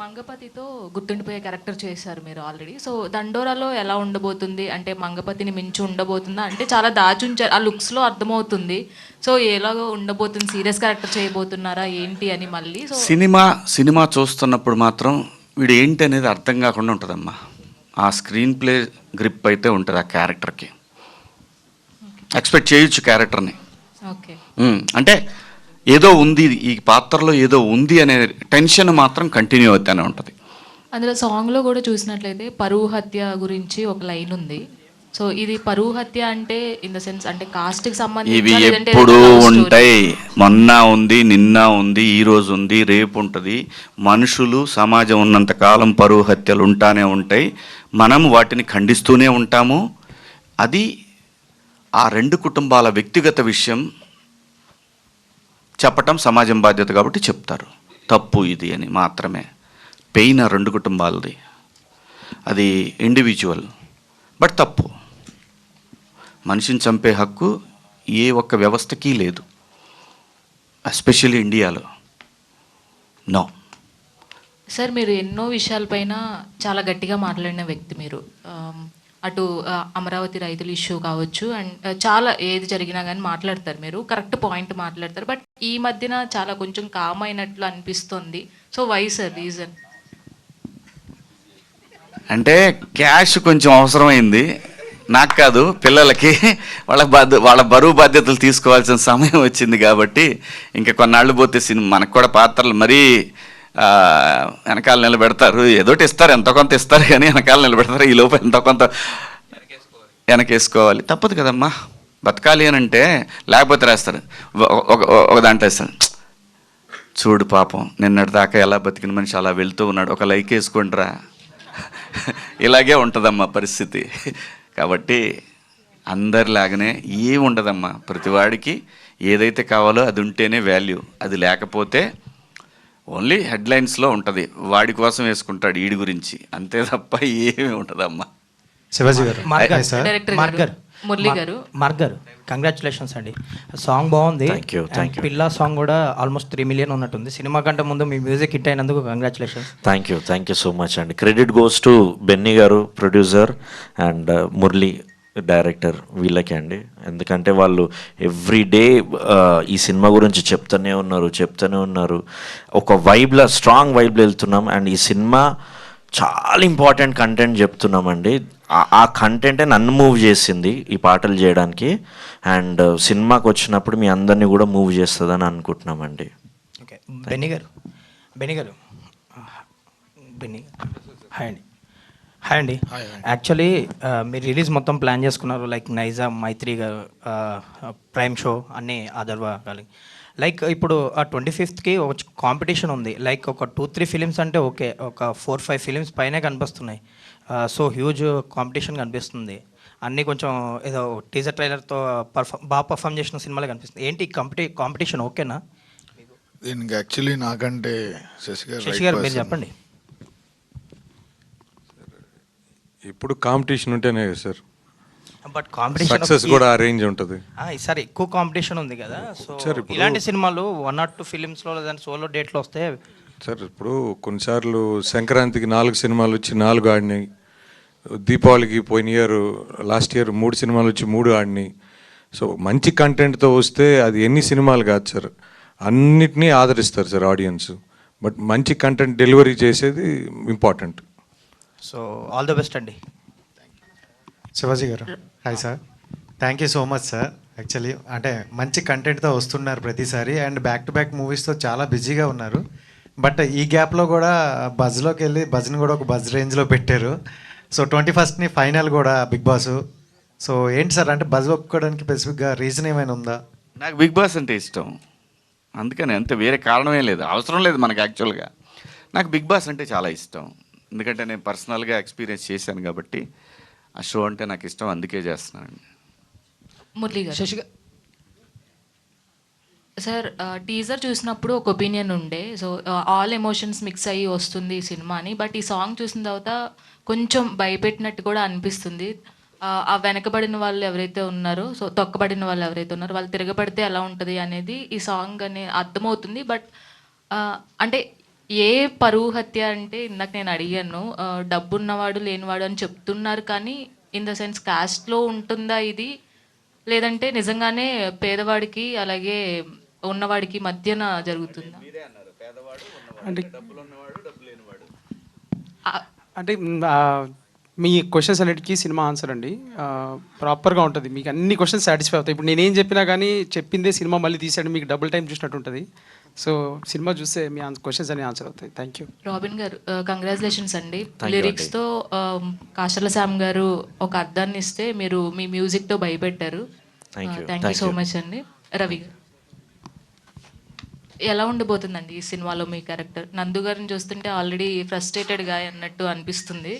మంగపతితో గుర్తుండిపోయే క్యారెక్టర్ చేశారు మీరు ఆల్రెడీ. సో దండోరాలో ఎలా ఉండబోతుంది, అంటే మంగపతిని మించి ఉండబోతుందా? అంటే చాలా దాచుంచారు, ఆ లుక్స్లో అర్థమవుతుంది. సో ఎలాగో ఉండబోతుంది, సీరియస్ క్యారెక్టర్ చేయబోతున్నారా ఏంటి అని మళ్ళీ. సో సినిమా చూస్తున్నప్పుడు మాత్రం వీడు ఏంటి అనేది అర్థం కాకుండా ఉంటుందమ్మా. ఆ స్క్రీన్ ప్లే గ్రిప్ అయితే ఉంటుంది ఆ క్యారెక్టర్కి. ఎక్స్పెక్ట్ చేయొచ్చు క్యారెక్టర్ని. ఓకే, అంటే ఏదో ఉంది, ఈ పాత్రలో ఏదో ఉంది అనే టెన్షన్ మాత్రం కంటిన్యూ అవుతూనే ఉంటుంది. అందులో సాంగ్లో కూడా చూసినట్లయితే పరువు హత్య గురించి ఒక లైన్ ఉంది. సో ఇది పరువు హత్య అంటే ఇన్ ద సెన్స్ అంటే కాస్ట్కి సంబంధించి ఇవి ఎప్పుడు ఉంటాయి. మొన్న ఉంది, నిన్న ఉంది, ఈ రోజు ఉంది, రేపు ఉంటుంది. మనుషులు సమాజం ఉన్నంత కాలం పరువు హత్యలు ఉంటానే ఉంటాయి. మనం వాటిని ఖండిస్తూనే ఉంటాము. అది ఆ 2 కుటుంబాల వ్యక్తిగత విషయం చెప్పటం సమాజం బాధ్యత కాబట్టి చెప్తారు. తప్పు ఇది అని మాత్రమే. పెయిన్ ఆ 2 కుటుంబాలది, అది ఇండివిజువల్, బట్ తప్పు. మనిషిని చంపే హక్కు ఏ ఒక్క వ్యవస్థకి లేదు, ఎస్పెషల్లీ ఇండియాలో. నో సార్, మీరు ఎన్నో విషయాలపైన చాలా గట్టిగా మాట్లాడిన వ్యక్తి మీరు. అటు అమరావతి రైతుల ఇష్యూ కావచ్చు, అండ్ చాలా ఏది జరిగినా కానీ మాట్లాడతారు మీరు, కరెక్ట్ పాయింట్ మాట్లాడతారు. బట్ ఈ మధ్యన చాలా కొంచెం కామ్ అయినట్లు అనిపిస్తుంది. So why sir reason? అంటే క్యాష్ కొంచెం అవసరమైంది, నాకు కాదు, పిల్లలకి. వాళ్ళ బరువు బాధ్యతలు తీసుకోవాల్సిన సమయం వచ్చింది కాబట్టి ఇంకా కొన్నాళ్ళు పోతే మనకు కూడా పాత్రలు మరీ వెనకాల నిలబెడతారు. ఏదోటి ఇస్తారు, ఎంతో కొంత ఇస్తారు, కానీ వెనకాల నిలబెడతారు. ఈ లోపు ఎంతో కొంత వెనకేసుకోవాలి, తప్పదు కదమ్మా. బతకాలి అని అంటే లేకపోతే రాస్తారు, ఒక దాంట్లో వేస్తారు. చూడు పాపం నిన్నటి దాకా ఎలా బతికిన మనిషి అలా వెళ్తూ ఉన్నాడు, ఒక లైక్ వేసుకుంటారా. ఇలాగే ఉంటుందమ్మా పరిస్థితి. కాబట్టి అందరిలాగానే ఏం ఉండదమ్మా, ప్రతివాడికి ఏదైతే కావాలో అది ఉంటేనే వాల్యూ, అది లేకపోతే ఓన్లీ హెడ్లైన్స్లో ఉంటుంది, వాడి కోసం వేసుకుంటాడు వీడి గురించి, అంతే తప్ప ఏమీ ఉండదమ్మా. శివాజీ గారు, డైరెక్టర్ మార్క్ గారు, మురళి గారు. మార్క్ గారు, కంగ్రాచులేషన్స్ అండి. సాంగ్ బాగుంది. Thank you. పిల్లా సాంగ్ కూడా ఆల్మోస్ట్ 3 million ఉన్నట్టుంది. సినిమా కంటే ముందు మీ మ్యూజిక్ హిట్ అయినందుకు congratulations. Thank you so much అండి. క్రెడిట్ గోస్ టు బెన్నీ గారు ప్రొడ్యూసర్ అండ్ మురళి డైరెక్టర్, వీళ్ళకి అండి. ఎందుకంటే వాళ్ళు ఎవ్రీ డే ఈ సినిమా గురించి చెప్తూనే ఉన్నారు. ఒక వైబ్లో, స్ట్రాంగ్ వైబ్లో వెళ్తున్నాం. అండ్ ఈ సినిమా చాలా ఇంపార్టెంట్ కంటెంట్ చెప్తున్నామండి. ఆ కంటెంటే నన్ను మూవ్ చేసింది ఈ పాటలు చేయడానికి. అండ్ సినిమాకి వచ్చినప్పుడు మీ అందరినీ కూడా మూవ్ చేస్తుందని అనుకుంటున్నామండి. ఓకే, బెన్నీ గారు హాయ్ అండి. యాక్చువల్లీ మీరు రిలీజ్ మొత్తం ప్లాన్ చేసుకున్నారు, లైక్ నైజా, మైత్రి గారు, ప్రైమ్ షో అన్నీ ఆదర్వా కాలి. లైక్ ఇప్పుడు ఆ 25th ఒక కాంపిటీషన్ ఉంది. లైక్ ఒక 2-3 ఫిలిమ్స్ అంటే ఓకే, ఒక 4-5 ఫిలిమ్స్ పైనే కనిపిస్తున్నాయి. సో హ్యూజ్ కాంపిటీషన్ కనిపిస్తుంది. అన్నీ కొంచెం ఏదో టీజర్ ట్రైలర్తో బాగా పర్ఫామ్ చేసిన సినిమాలే కనిపిస్తుంది. ఏంటి కాంపిటీషన్ ఓకేనా? దీనికి యాక్చువల్లీ నాకంటే శశి గారు మీరు చెప్పండి. ఇప్పుడు కాంపిటీషన్ ఉంటేనే కదా సార్ బట్ కాంపిటీషన్ సక్సెస్ కూడా ఆ రేంజ్ ఉంటుంది. ఈసారి ఎక్కువ కాంపిటీషన్ ఉంది కదా. సో ఇలాంటి సినిమాలు 1 or 2 ఫిలిమ్స్లో లేదంటే సోలో డేట్లో వస్తే సార్, ఇప్పుడు కొన్నిసార్లు సంక్రాంతికి 4 సినిమాలు వచ్చి 4 ఆడినాయి. దీపావళికి పోయిన లాస్ట్ ఇయర్ 3 సినిమాలు వచ్చి 3 ఆడినాయి. సో మంచి కంటెంట్తో వస్తే అది ఎన్ని సినిమాలు కాదు సార్, అన్నిటినీ ఆదరిస్తారు సార్ ఆడియన్స్. బట్ మంచి కంటెంట్ డెలివరీ చేసేది important. So all the best అండి. శివాజీ గారు, hi sir. Thank you so much sir. Actually అంటే మంచి కంటెంట్తో వస్తున్నారు ప్రతిసారి, అండ్ బ్యాక్ టు బ్యాక్ మూవీస్తో చాలా బిజీగా ఉన్నారు. బట్ ఈ గ్యాప్లో కూడా బజ్లోకి వెళ్ళి బజ్ని కూడా ఒక బజ్ రేంజ్లో పెట్టారు. సో 21st ఫైనల్ కూడా బిగ్ బాస్. సో ఏంటి సార్, అంటే బజ్ ఒప్పుకోవడానికి స్పెసిఫిక్గా రీజన్ ఏమైనా ఉందా? నాకు బిగ్ బాస్ అంటే ఇష్టం, అందుకని అంతే, వేరే కారణమే లేదు, అవసరం లేదు మనకు. యాక్చువల్గా నాకు బిగ్ బాస్ అంటే చాలా ఇష్టం, ఎందుకంటే నేను పర్సనల్గా ఎక్స్పీరియన్స్ చేశాను కాబట్టి ఆ షో అంటే నాకు ఇష్టం, అందుకే చేస్తున్నానండి. మురళి గారు. సార్, టీజర్ చూసినప్పుడు ఒక ఒపీనియన్ ఉండే, సో ఆల్ ఎమోషన్స్ మిక్స్ అయ్యి వస్తుంది ఈ సినిమా అని. బట్ ఈ సాంగ్ చూసిన తర్వాత కొంచెం భయపెట్టినట్టు కూడా అనిపిస్తుంది. ఆ వెనకబడిన వాళ్ళు ఎవరైతే ఉన్నారో, సో తొక్కబడిన వాళ్ళు ఎవరైతే ఉన్నారో వాళ్ళు తిరగబడితే ఎలా ఉంటుంది అనేది ఈ సాంగ్ అనే అర్థమవుతుంది. బట్ అంటే ఏ పరువు హత్య అంటే ఇందాక నేను అడిగాను, డబ్బున్నవాడు లేనివాడు అని చెప్తున్నారు, కానీ ఇన్ ద సెన్స్ కాస్ట్లో ఉంటుందా ఇది, లేదంటే నిజంగానే పేదవాడికి అలాగే ఉన్నవాడికి మధ్యన జరుగుతుందా? అంటే మీ క్వశ్చన్స్ అన్నిటికీ సినిమా ఆన్సర్ అండి ప్రాపర్గా ఉంటుంది. మీకు అన్ని క్వశ్చన్స్ సాటిస్ఫై అవుతాయి. ఇప్పుడు నేనేం చెప్పినా కానీ చెప్పిందే సినిమా మళ్ళీ తీసాడు, మీకు డబుల్ టైం చూసినట్టు ఉంటుంది. సో సినిమా చూస్తే మీ క్వశ్చన్స్ అన్ని ఆన్సర్ అవుతాయి. Thank you. రాబిన్ గారు, కంగ్రాచులేషన్స్ అండి. లిరిక్స్తో కాసర్ల శ్యామ్ గారు ఒక అర్థాన్ని ఇస్తే మీరు మీ మ్యూజిక్తో భయపెట్టారు. థ్యాంక్ యూ సో మచ్ అండి. రవి గారు, ఎలా ఉండబోతుందండి ఈ సినిమాలో మీ క్యారెక్టర్? నందు గారిని చూస్తుంటే ఆల్రెడీ ఫ్రస్ట్రేటెడ్గా అన్నట్టు అనిపిస్తుంది,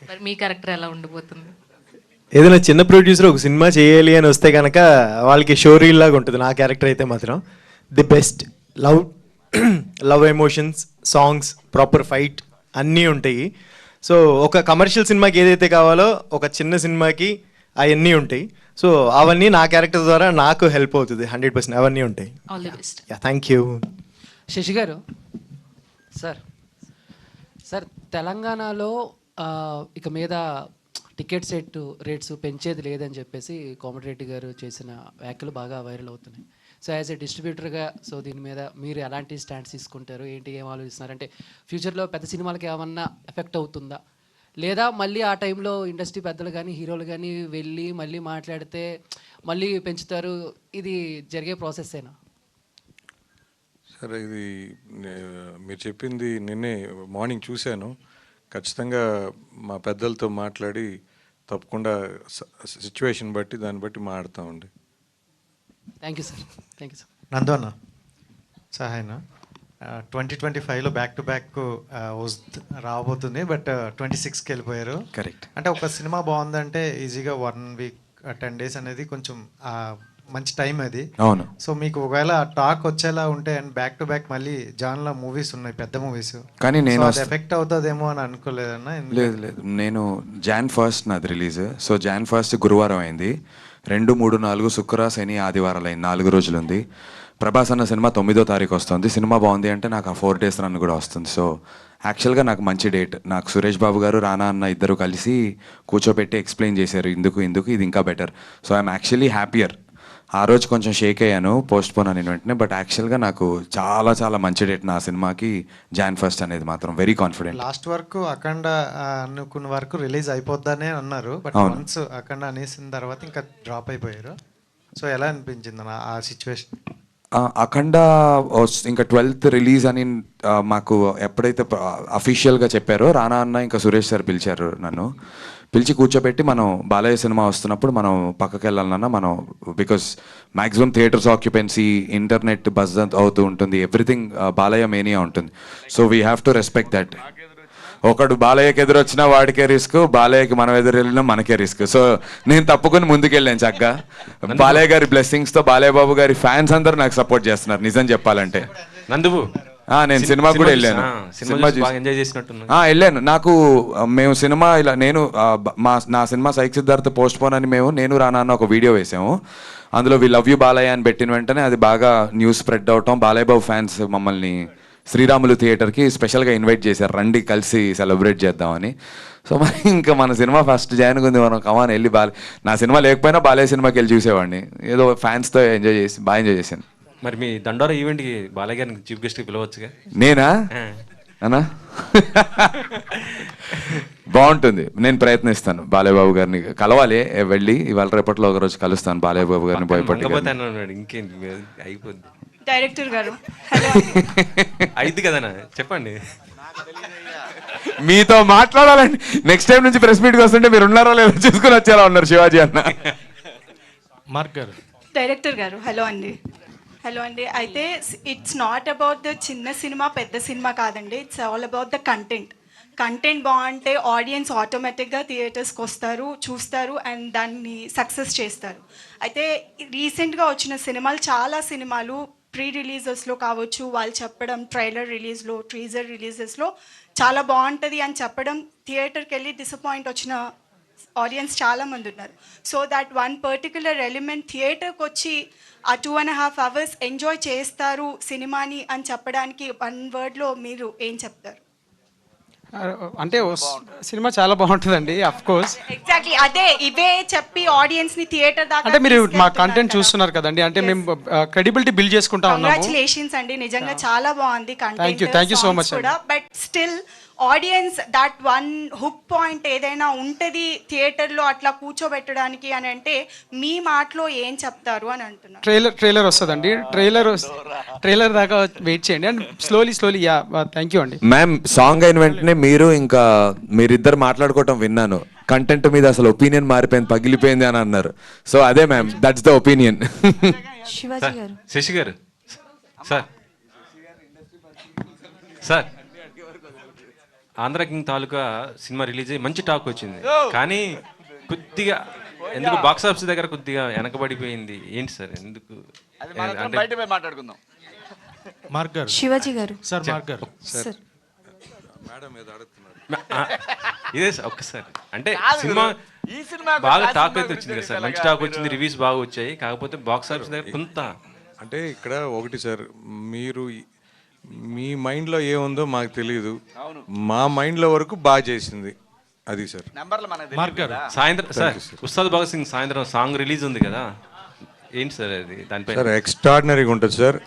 మరి మీ క్యారెక్టర్ ఎలా ఉండబోతుంది? ఏదైనా చిన్న ప్రొడ్యూసర్ ఒక సినిమా చేయాలి అని వస్తే కనుక వాళ్ళకి షో రీల్ లాగా ఉంటుంది. నా క్యారెక్టర్ అయితే మాత్రం the best. Love emotions, songs, proper fight అన్నీ ఉంటాయి. సో ఒక కమర్షియల్ సినిమాకి ఏదైతే కావాలో ఒక చిన్న సినిమాకి అవన్నీ ఉంటాయి. సో అవన్నీ నా క్యారెక్టర్ ద్వారా నాకు హెల్ప్ అవుతుంది. 100% అవన్నీ ఉంటాయి. All the best. Thank you. Sasi గారు, సార్ తెలంగాణలో ఇక మీద టికెట్ రేట్స్ పెంచేది లేదని చెప్పేసి కోమటిరెడ్డి గారు చేసిన వ్యాఖ్యలు బాగా వైరల్ అవుతున్నాయి. సో యాజ్ ఏ డిస్ట్రిబ్యూటర్గా, సో దీని మీద మీరు ఎలాంటి స్టాండ్స్ తీసుకుంటారు, ఏంటి, ఏం ఆలోచిస్తున్నారంటే ఫ్యూచర్లో పెద్ద సినిమాలకి ఏమన్నా ఎఫెక్ట్ అవుతుందా, లేదా మళ్ళీ ఆ టైంలో ఇండస్ట్రీ పెద్దలు కానీ హీరోలు కానీ వెళ్ళి మళ్ళీ మాట్లాడితే మళ్ళీ పెంచుతారు, ఇది జరిగే ప్రాసెస్సేనా? సరే, ఇది మీరు చెప్పింది నిన్నే మార్నింగ్ చూశాను. ఖచ్చితంగా మా పెద్దలతో మాట్లాడి తప్పకుండా సిచ్యువేషన్ బట్టి దాన్ని బట్టి మాట్లాడతామండి. Thank you sir. Thank you sir. Nandu అన్న, సహాయనా. 2025లో బ్యాక్ టు బ్యాక్ రాబోతుంది, బట్ 26కి వెళ్ళిపోయారు. కరెక్ట్. అంటే ఒక సినిమా బాగుందంటే ఈజీగా 1 వీక్ 10 డేస్ అనేది కొంచెం మంచి టైం అది. అవును. సో మీకు ఒకవేళ టాక్ వచ్చేలా ఉంటే అండ్ బ్యాక్ టు బ్యాక్ మళ్ళీ జాన్లో మూవీస్ ఉన్నాయి, పెద్ద మూవీస్, కానీ నేను ఎఫెక్ట్ అవుతుందేమో అని అనుకోలేదన్నా. లేదు లేదు, నేను Jan 1st నాది రిలీజ్. సో Jan 1st గురువారం అయింది, 2, 3, 4 శుక్ర శని ఆదివారాలు అయింది, 4 రోజులు ఉంది. ప్రభాస్ అన్న సినిమా 9వ తారీఖు వస్తుంది. సినిమా బాగుంది అంటే నాకు ఆ 4 days రన్ కూడా వస్తుంది. సో యాక్చువల్గా నాకు మంచి డేట్. నాకు సురేష్ బాబు గారు, రానా అన్న ఇద్దరు కలిసి కూర్చోబెట్టి ఎక్స్ప్లెయిన్ చేశారు ఇందుకు ఇది ఇంకా better. So I'm actually happier. ఆ రోజు కొంచెం షేక్ అయ్యాను, పోస్ట్ పోన్ అని వెంటనే, బట్ యాక్చువల్గా నాకు చాలా చాలా మంచి డేట్ నా సినిమాకి Jan 1st అనేది మాత్రం వెరీ కాన్ఫిడెంట్. లాస్ట్ వరకు అఖండ అనుకున్న వరకు రిలీజ్ అయిపోద్దానే అన్నారు, బట్ వన్స్ అఖండ అనేసిన తర్వాత ఇంకా డ్రాప్ అయిపోయారు. సో ఎలా అనిపించింది అన్న ఆ సిచ్యువేషన్? అఖండ ఇంకా 12th రిలీజ్ అని మాకు ఎప్పుడైతే అఫీషియల్గా చెప్పారో, రానా అన్న ఇంకా సురేష్ సార్ పిలిచారు నన్ను, పిలిచి కూర్చోబెట్టి మనం బాలయ్య సినిమా వస్తున్నప్పుడు మనం పక్కకి వెళ్ళాలన్నా మనం, because maximum theatres occupancy, internet buzz అవుతూ ఉంటుంది, ఎవ్రీథింగ్ బాలయ్య మేనియా ఉంటుంది. So we have to respect that. ఒకడు బాలయ్యకి ఎదురొచ్చినా వాడికే రిస్క్, బాలయ్యకి మనం ఎదురు వెళ్ళినా మనకే రిస్క్. సో నేను తప్పుకొని ముందుకెళ్ళాను చక్కగా. బాలయ్య గారి బ్లెస్సింగ్స్తో బాలయ్య బాబు గారి ఫ్యాన్స్ అందరూ నాకు సపోర్ట్ చేస్తున్నారు నిజం చెప్పాలంటే. నందువు నేను సినిమా కూడా వెళ్ళాను, వెళ్ళాను. నాకు మేము సినిమా ఇలా నేను నా cinema psych Siddhartha post phone అని నేను రానా అన్న ఒక వీడియో వేసాము. అందులో వి లవ్ యూ బాలయ్య అని పెట్టిన వెంటనే అది బాగా న్యూస్ స్ప్రెడ్ అవటం, బాలయ్య బాబు ఫ్యాన్స్ మమ్మల్ని శ్రీరాములు థియేటర్కి స్పెషల్గా ఇన్వైట్ చేశారు, రండి కలిసి సెలబ్రేట్ చేద్దామని. సో మరి ఇంకా మన సినిమా ఫస్ట్ జాయిన్ ఉంది, మనం కమాన్ వెళ్ళి నా సినిమా లేకపోయినా బాలయ్య సినిమాకి వెళ్ళి చూసేవాడిని. ఏదో ఫ్యాన్స్తో బాగా ఎంజాయ్ చేశాను. మరి మీ దండోరా ఈవెంట్కి బాలయ్య గారిని చీఫ్ గెస్ట్కి పిలవచ్చుగా? నేనా అన్నా? బాగుంటుంది, నేను ప్రయత్నిస్తాను. బాలయ్య బాబు గారిని కలవాలి, వెళ్ళి ఇవాళ రేపట్లో ఒక రోజు కలుస్తాను బాలయ్య బాబు గారిని. భయపడి ఇంకేంటి అయిపోద్ది. డైరెక్టర్ గారు అయిద్ది కదనా, చెప్పండి. మీతో మాట్లాడాలండి, నెక్స్ట్ టైం నుంచి ప్రెస్ మీట్కి వస్తుంటే మీరు ఉన్నారో లేదో చూసుకుని వచ్చేలా ఉన్నారు శివాజీ అన్న. మార్క్ గారు. డైరెక్టర్ గారు హలో అండి. హలో అండి. అయితే ఇట్స్ నాట్ అబౌట్ ద చిన్న సినిమా పెద్ద సినిమా కాదండి, it's all about the content బాగుంటే ఆడియన్స్ ఆటోమేటిక్గా థియేటర్స్కి వస్తారు, చూస్తారు అండ్ దాన్ని సక్సెస్ చేస్తారు. అయితే రీసెంట్గా వచ్చిన సినిమాలు, చాలా సినిమాలు ప్రీ రిలీజెస్లో కావచ్చు, వాళ్ళు చెప్పడం ట్రైలర్ రిలీజ్లో, టీజర్ రిలీజెస్లో చాలా బాగుంటుంది అని చెప్పడం, థియేటర్కి వెళ్ళి డిసప్పాయింట్ వచ్చిన ఆడియన్స్ చాలామంది ఉన్నారు. So that one particular element థియేటర్కి వచ్చి ఆ 2.5 hours ఎంజాయ్ చేస్తారు సినిమాని అని చెప్పడానికి 1 wordలో మీరు ఏం చెప్తారు? అంటే సినిమా చాలా బాగుంటుందండి, అఫ్ కోర్స్. ఎగ్జాక్ట్లీ అదే, ఇవే చెప్పి ఆడియన్స్ ని థియేటర్ దాకా. అంటే మీరు మా కంటెంట్ చూస్తున్నారు కదండి, అంటే మేము క్రెడిబిలిటీ బిల్డ్ చేసుకుంటా ఉన్నాము. కంగ్రాచులేషన్స్ అండి, నిజంగా చాలా బాగుంది content. Thank you so much. But still audience that one hook point ఏదైనా ఉంటుంది థియేటర్లో అట్లా కూర్చోబెట్టడానికి అని అంటే మీ మాటలో ఏం చెప్తారు అని అంటున్నారు. ట్రైలర్ వస్తుందండి, ట్రైలర్ దాకా వెయిట్ చేయండి and slowly yeah. Thank you అండి. మ్యామ్, సాంగ్ అయిన వెంటనే మీరిద్దరు మాట్లాడుకోవటం విన్నాను, కంటెంట్ మీద అసలు ఒపీనియన్ మారిపోయింది, పగిలిపోయింది అని అన్నారు. సో అదే ma'am, that's the opinion. Shivaji గారు. శశి గారు సార్, ఆంధ్ర కింగ్ తాలూకా సినిమా రిలీజ్ అయ్యి మంచి టాక్ వచ్చింది, కానీ కొద్దిగా ఎందుకు బాక్స్ ఆఫీస్ దగ్గర కొద్దిగా వెనకబడిపోయింది. ఏంటి సార్ ఎందుకు? మాట్లాడుకుందాం. మార్క్ గారు. శివాజీ గారు. సార్ మార్క్ గారు. సార్ ఇదే సార్ ఒక్కసారి, అంటే సినిమా బాగా టాక్ అయితే వచ్చింది కదా సార్, మంచి టాక్ వచ్చింది, రివ్యూస్ బాగా వచ్చాయి, కాకపోతే బాక్స్ ఆఫీస్ దగ్గర కొంత. అంటే ఇక్కడ ఒకటి సార్, మీరు మీ మైండ్లో ఏముందో మాకు తెలియదు, మా మైండ్లో వరకు బాగా చేసింది అది సార్. సాయంత్రం సార్ ఉస్తాద్ భగత్ సింగ్ సాయంత్రం సాంగ్ రిలీజ్ ఉంది కదా, ఏంటి సార్ అది? దానిపై సార్ ఎక్స్ట్రాడినరీగా ఉంటుంది సార్.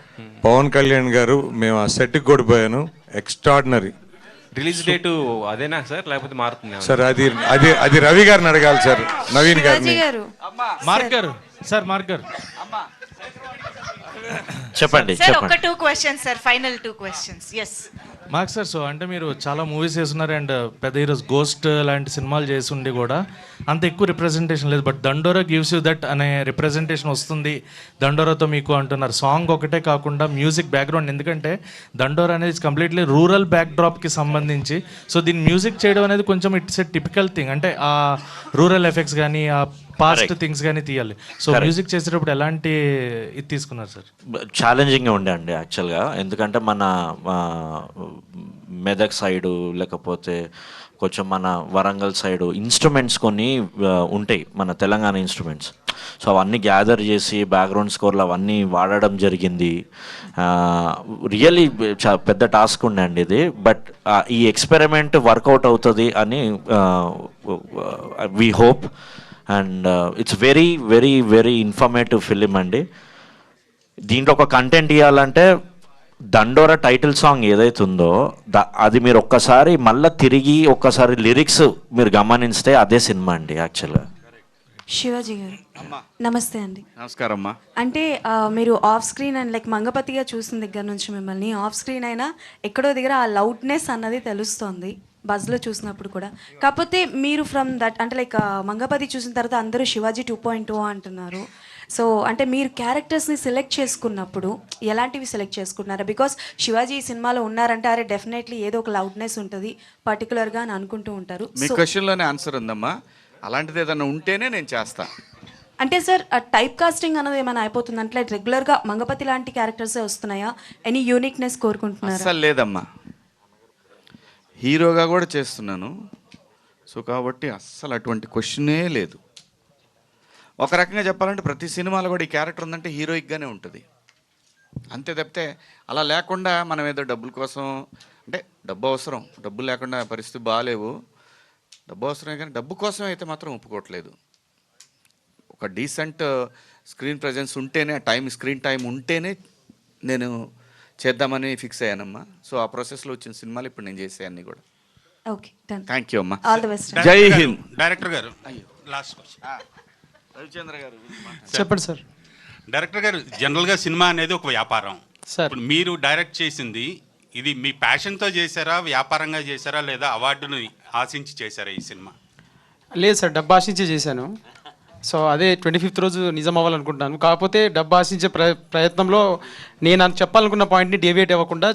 పవన్ కళ్యాణ్ గారు, మేము ఆ సెట్కి కూడా పోయాను, ఎక్స్ట్రాడినరీ. రిలీజ్ డేటు అదేనా సార్ లేకపోతే మారుతుంది సార్? అది రవి గారిని అడగాలి సార్, నవీన్ గారిని. మార్క్ గారు. సార్ మార్క్ గారు. చెప్పండి సార్ చెప్పండి. ఒక 2 questions sir, final 2 questions. Yes Mark sir, so అంటే మీరు చాలా మూవీస్ చేస్తున్నారు అండ్ పెద్ద హీరోస్ గోస్ట్ లాంటి సినిమాలు చేసి ఉండి కూడా అంత ఎక్కువ రిప్రజెంటేషన్ లేదు, బట్ దండోరా గివ్స్ యూ దట్ అనే రిప్రజెంటేషన్ వస్తుంది దండోరాతో మీకు అంటున్నారు. సాంగ్ ఒకటే కాకుండా మ్యూజిక్ బ్యాక్గ్రౌండ్, ఎందుకంటే దండోరా అనేది కంప్లీట్లీ రూరల్ బ్యాక్డ్రాప్కి సంబంధించి, సో దీన్ని మ్యూజిక్ చేయడం అనేది కొంచెం ఇట్స్ ఎ టిపికల్ థింగ్, అంటే ఆ రూరల్ ఎఫెక్ట్స్ కానీ ఆ పాస్ట్ థింగ్స్ కానీ తీయాలి. సో మ్యూజిక్ చేసేటప్పుడు ఎలాంటి ఇది తీసుకున్నారు సార్? ఛాలెంజింగ్గా ఉండే అండి యాక్చువల్గా, ఎందుకంటే మన మెదక్ సైడు లేకపోతే కొంచెం మన వరంగల్ సైడు ఇన్స్ట్రుమెంట్స్ కొన్ని ఉంటాయి, మన తెలంగాణ ఇన్స్ట్రుమెంట్స్. సో అవన్నీ గ్యాదర్ చేసి బ్యాక్గ్రౌండ్ స్కోర్లు అవన్నీ వాడడం జరిగింది. రియల్లీ పెద్ద టాస్క్ ఉండే అండి ఇది, బట్ ఈ ఎక్స్పెరిమెంట్ వర్కౌట్ అవుతుంది అని we hope. And it's very very very informative film అండి. దీంట్లో ఒక కంటెంట్ ఇవ్వాలంటే దండోరా టైటిల్ సాంగ్ ఏదైతే ఉందో అది మీరు ఒక్కసారి మళ్ళీ తిరిగి ఒక్కసారి లిరిక్స్ మీరు గమనిస్తే అదే సినిమా అండి యాక్చువల్గా. శివాజీ గారు నమస్తే అండి. నమస్కారం అమ్మా. అంటే మీరు ఆఫ్ స్క్రీన్ అండ్ లైక్ మంగపతిగా చూసిన దగ్గర నుంచి మిమ్మల్ని ఆఫ్ స్క్రీన్ అయినా ఎక్కడో దగ్గర ఆ లౌడ్నెస్ అన్నది తెలుస్తోంది బజ్లో చూసినప్పుడు కూడా. కాకపోతే మీరు ఫ్రమ్ దట్ అంటే లైక్ మంగపతి చూసిన తర్వాత అందరూ శివాజీ 2.0 అంటున్నారు. సో అంటే మీరు క్యారెక్టర్స్ని సెలెక్ట్ చేసుకున్నప్పుడు ఎలాంటివి సెలెక్ట్ చేసుకున్నారా? బికాస్ శివాజీ ఈ సినిమాలో ఉన్నారంటే అరే డెఫినెట్లీ ఏదో ఒక లౌడ్నెస్ ఉంటుంది పర్టికులర్గా అని అనుకుంటూ ఉంటారు. మీ క్వశ్చన్లోనే ఆన్సర్ ఉందమ్మా, అలాంటిది ఏదైనా ఉంటేనే నేను చేస్తాను. అంటే సార్ టైప్ కాస్టింగ్ అనేది ఏమైనా అయిపోతుంది అంటే రెగ్యులర్గా మంగపతి లాంటి క్యారెక్టర్సే వస్తున్నాయా? ఎనీ యూనిక్నెస్ కోరుకుంటున్నారా? అస్సలు లేదమ్మా, హీరోగా కూడా చేస్తున్నాను. సో కాబట్టి అస్సలు అటువంటి క్వశ్చనే లేదు. ఒక రకంగా చెప్పాలంటే ప్రతి సినిమాలో కూడా ఈ క్యారెక్టర్ ఉందంటే హీరోయిక్గానే ఉంటుంది అంతే తప్పితే అలా లేకుండా మనం ఏదో డబ్బుల కోసం, అంటే డబ్బు అవసరం, డబ్బు లేకుండా పరిస్థితి బాగాలేవు, డబ్బు అవసరమే కానీ డబ్బు కోసం అయితే మాత్రం ఒప్పుకోవట్లేదు. ఒక డీసెంట్ స్క్రీన్ ప్రజెన్స్ ఉంటేనే, స్క్రీన్ టైం ఉంటేనే నేను చేద్దామని ఫిక్స్ అయ్యానమ్మా. సో ఆ ప్రాసెస్లో వచ్చిన సినిమాలు ఇప్పుడు నేను చేసే అన్నీ కూడా. Okay done. థ్యాంక్ యూ అమ్మా. All the best. జై హింద్. డైరెక్టర్ గారు లాస్ట్ క్వశ్చన్. రవిచంద్ర గారు చెప్పండి సార్. డైరెక్టర్ గారు, జనరల్గా సినిమా అనేది ఒక వ్యాపారం సార్. ఇప్పుడు మీరు డైరెక్ట్ చేసింది ఇది మీ ప్యాషన్తో చేశారా, వ్యాపారంగా చేశారా, లేదా అవార్డుని ఆశించి చేశారా ఈ సినిమా? లేదు సార్, డబ్బు ఆశించే చేశాను. సో అదే 25th రోజు నిజం అవ్వాలనుకుంటున్నాను. కాకపోతే డబ్బు ఆశించే ప్రయత్నంలో నేను చెప్పాలనుకున్న పాయింట్ని డేవియేట్ అవ్వకుండా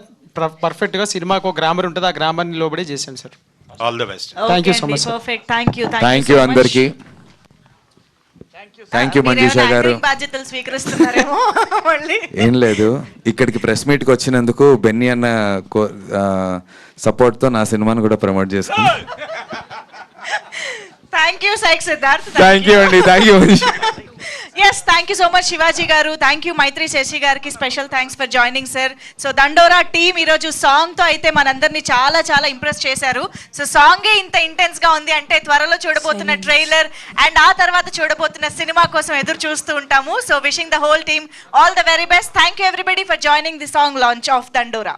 పర్ఫెక్ట్గా సినిమాకు ఒక గ్రామర్ ఉంటుంది, ఆ గ్రామర్ని లోబడే చేశాను sir. All the best. Thank you so much. Perfect. Thank you. Thank you అందరికీ. థ్యాంక్ యూ మంజుష గారు. బాధ్యతలు స్వీకరిస్తున్నారేమో మళ్ళీ. ఏం లేదు, ఇక్కడికి ప్రెస్ మీట్కి వచ్చినందుకు బెన్నీ అన్న సపోర్ట్తో నా సినిమాను కూడా ప్రమోట్ చేసుకున్నాను. Thank you Psych Siddharth. Thank you అండి. Thank you. Yes, thank you so much Shivaji గారు. థ్యాంక్ యూ మైత్రి శశి గారికి special thanks for joining sir. So Dandora team ఈరోజు సాంగ్తో అయితే మనందరినీ చాలా చాలా ఇంప్రెస్ చేశారు. సో సాంగే ఇంత ఇంటెన్స్గా ఉంది అంటే త్వరలో చూడబోతున్న ట్రైలర్ అండ్ ఆ తర్వాత చూడబోతున్న సినిమా కోసం ఎదురు చూస్తూ ఉంటాము. So wishing the whole team all the very best. Thank you everybody for joining the song launch of దండోరా.